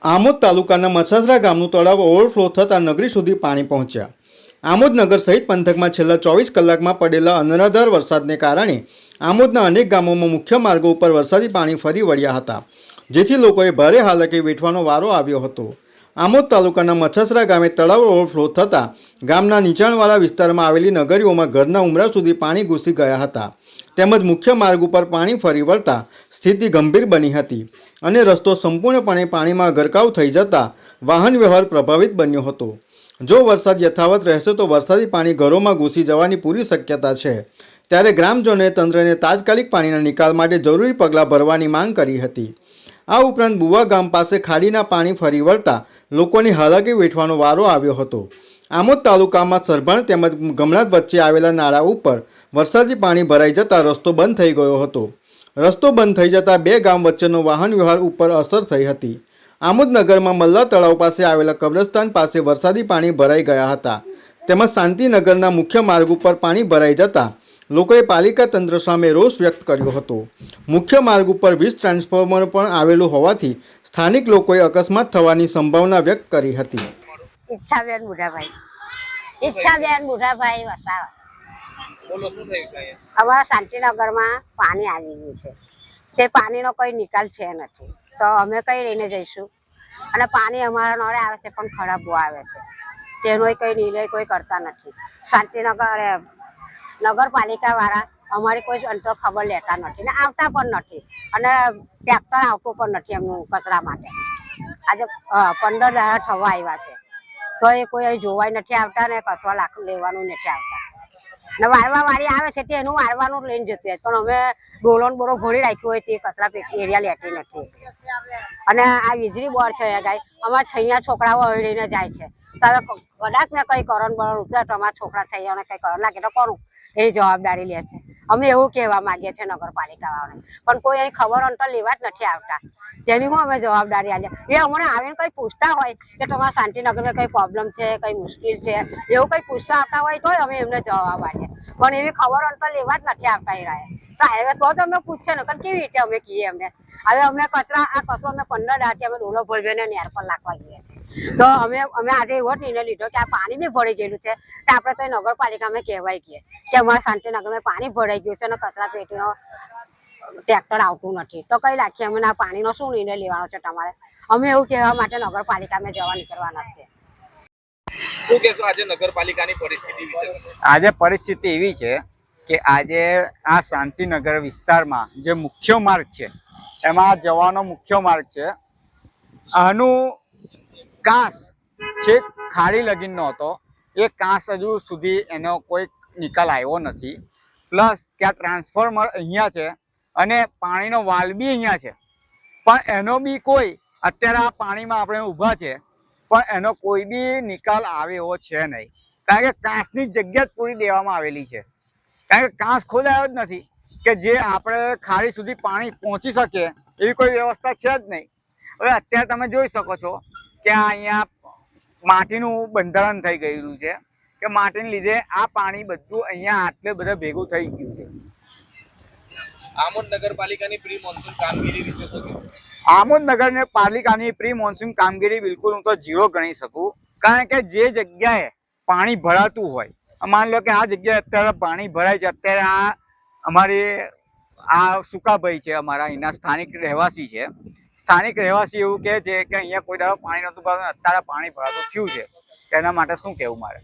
આમોદ તાલુકાના મસાસરા ગામનું તળાવ ઓવરફ્લો થતાં નગરી સુધી પાણી પહોંચ્યા। આમોદ નગર સહિત પંથકમાં છેલ્લા 24 કલાકમાં પડેલા અનરાધાર વરસાદને કારણે આમોદના અનેક ગામોમાં મુખ્ય માર્ગો ઉપર વરસાદી પાણી ફરી વળ્યા હતા, જેથી લોકોએ ભારે હાલાકી વેઠવાનો વારો આવ્યો હતો। આમોદ તાલુકાના મસાસરા ગામે તળાવ ઓવરફ્લો થતાં ગામના નીચાણવાળા વિસ્તારમાં આવેલી નગરીઓમાં ઘરના ઉંબરા સુધી પાણી ઘૂસી ગયા હતા, તેમજ મુખ્ય માર્ગ ઉપર પાણી ફરી વળતા સ્થિતિ ગંભીર બની હતી અને રસ્તો સંપૂર્ણપણે પાણીમાં ગરકાવ થઈ જતા વાહન વ્યવહાર પ્રભાવિત બન્યો હતો। જો વરસાદ યથાવત રહેશે તો વરસાદી પાણી ઘરોમાં ઘૂસી જવાની પૂરી શક્યતા છે, ત્યારે ગ્રામજનોએ તંત્રને તાત્કાલિક પાણીના નિકાલ માટે જરૂરી પગલાં ભરવાની માંગ કરી હતી। આ ઉપરાંત બુવા ગામ પાસે ખાડીના પાણી ફરી વળતા લોકોની હાલાકી વેઠવાનો વારો આવ્યો હતો। આમોદ તાલુકામાં સરભાણ તેમજ ગમણાત વચ્ચે આવેલા નાળા ઉપર વરસાદી પાણી ભરાઈ જતાં રસ્તો બંધ થઈ ગયો હતો। રસ્તો બંધ થઈ જતાં બે ગામ વચ્ચેનો વાહન વ્યવહાર ઉપર અસર થઈ હતી। આમોદ નગરમાં મલ્લા તળાવ પાસે આવેલા કબ્રસ્તાન પાસે વરસાદી પાણી ભરાઈ ગયા હતા, તેમજ શાંતિનગરના મુખ્ય માર્ગ ઉપર પાણી ભરાઈ જતાં લોકોએ પાલિકા તંત્ર સામે રોષ વ્યક્ત કર્યો હતો। મુખ્ય માર્ગ ઉપર વીજ ટ્રાન્સફોર્મર પણ આવેલું હોવાથી સ્થાનિક લોકોએ અકસ્માત થવાની સંભાવના વ્યક્ત કરી હતી। ઈચ્છાબેન બુઢાભાઈ વસાવા। બોલો, શું થયું છે? અમારા શાંતિનગરમાં પાણી આવી ગયું છે, તે પાણીનો કોઈ નિકાલ છે નથી, તો અમે કઈ લઈને જઈશું? અને પાણી અમારા નળે આવે છે પણ ખરાબ બહુ આવે છે, તેનો કોઈ નિર્ણય કોઈ કરતા નથી। શાંતિનગર નગરપાલિકા વાળા અમારી કોઈ અંતર ખબર લેતા નથી ને આવતા પણ નથી, અને ટ્રેક્ટર આવતું પણ નથી એમનું કચરા માટે। આજે 15 દાડા થવા આવ્યા છે તો એ કોઈ જોવાય નથી આવતા ને કચરો લેવાનું નથી આવતા, ને વારવા વાળી આવે છે તે એનું વારવાનું લઈને જતી હોય, પણ અમે ડોલોન બોરો ભરી રાખ્યું હોય તે કચરા પેટી એરિયા લેતી નથી। અને આ વીજળી બોર્ડ છે ગાય અમારા છૈયા છોકરાઓ હળીને જાય છે, તો હવે કદાચ મેં કંઈ કરણ બરણ ઉતરે તો અમારા છોકરા છૈયાને કંઈ કરણ લાગે તો કોનું એની જવાબદારી લે છે? અમે એવું કહેવા માંગીએ છીએ નગરપાલિકાવાળાને, પણ કોઈ અહીં ખબર અંતર લેવા જ નથી આવતા, તેની હું અમે જવાબદારી આલીએ? એ અમને આવીને કંઈ પૂછતા હોય કે તમારા શાંતિનગરમાં કંઈ પ્રોબ્લેમ છે, કંઈ મુશ્કેલ છે, એવું કંઈ પૂછતા આવતા હોય તો અમે એમને જવાબ આલીએ, પણ એવી ખબર અંતર લેવા જ નથી આવતા એ રહ્યા તો હવે તો જ અમે પૂછીએ ને, કેવી રીતે અમે કહીએ એમને? હવે અમને કચરો અમે 15 દાડાથી અમે ડોલો ભરવીને નેર પર નાખવા જઈએ છીએ, તો અમે આજે એવો નિર્ણય લીધો કે આ પાણી બી ભરાઈ ગયેલું છે તો આપણે તો નગરપાલિકામાં કહેવાય કે અમારા શાંતિનગરમાં પાણી ભરાઈ ગયું છે અને કચરા પેટીનો ટ્રેક્ટર આવતું નથી, તો કઈ રાખીએ અમે આ પાણીનો શું નિર્ણય લેવાનો છે તમારે? અમે એવું કહેવા માટે નગરપાલિકામાં જવા નીકળવાના છે। શું કહેશો આજે નગરપાલિકાની પરિસ્થિતિ વિશે? આજે પરિસ્થિતિ એવી છે કે આજે આ શાંતિનગર વિસ્તારમાં જે મુખ્ય માર્ગ છે એમાં જવાનો મુખ્ય માર્ગ છે, આનું કાંસ છેક ખાડી લગીનનો હતો, એ કાંસ હજુ સુધી એનો કોઈ નિકાલ આવ્યો નથી, પ્લસ કે આ ટ્રાન્સફોર્મર અહીંયા છે અને પાણીનો વાલ બી અહીંયા છે, પણ એનો બી કોઈ અત્યારે આ પાણીમાં આપણે ઊભા છે પણ એનો કોઈ બી નિકાલ આવે એવો છે નહીં, કારણ કે કાંસની જગ્યા જ પૂરી દેવામાં આવેલી છે, કારણ કે કાંસ ખોદાયો જ નથી કે જે આપણે ખાડી સુધી પાણી પહોંચી શકે એવી કોઈ વ્યવસ્થા છે જ નહીં। હવે અત્યારે તમે જોઈ શકો છો કે અહીંયા માટીનું બંધારણ થઈ ગયેલું છે કે માટીને લીધે આ પાણી બધું અહીંયા આટલે બધે ભેગું થઈ ગયું છે। આમોદ નગરપાલિકાની પ્રી મોન્સૂન કામગીરી વિશે શું કહેવું? આમોદ નગરપાલિકાની પ્રી મોન્સૂન કામગીરી બિલકુલ હું તો 0 ગણી શકું, કારણ કે જે જગ્યાએ પાણી ભરાતું હોય, માની લો કે આ જગ્યાએ અત્યારે પાણી ભરાય છે, અત્યારે આ અમારી આ સુકાભાઈ છે, અમારા અહીંના સ્થાનિક રહેવાસી છે, સ્થાનિક રહેવાસી એવું કહે છે કે અહીંયા કોઈ દાડો પાણી નહોતું ભરાતું, અત્યારે પાણી ભરાતું થયું છે, તેના માટે શું કહેવું મારે?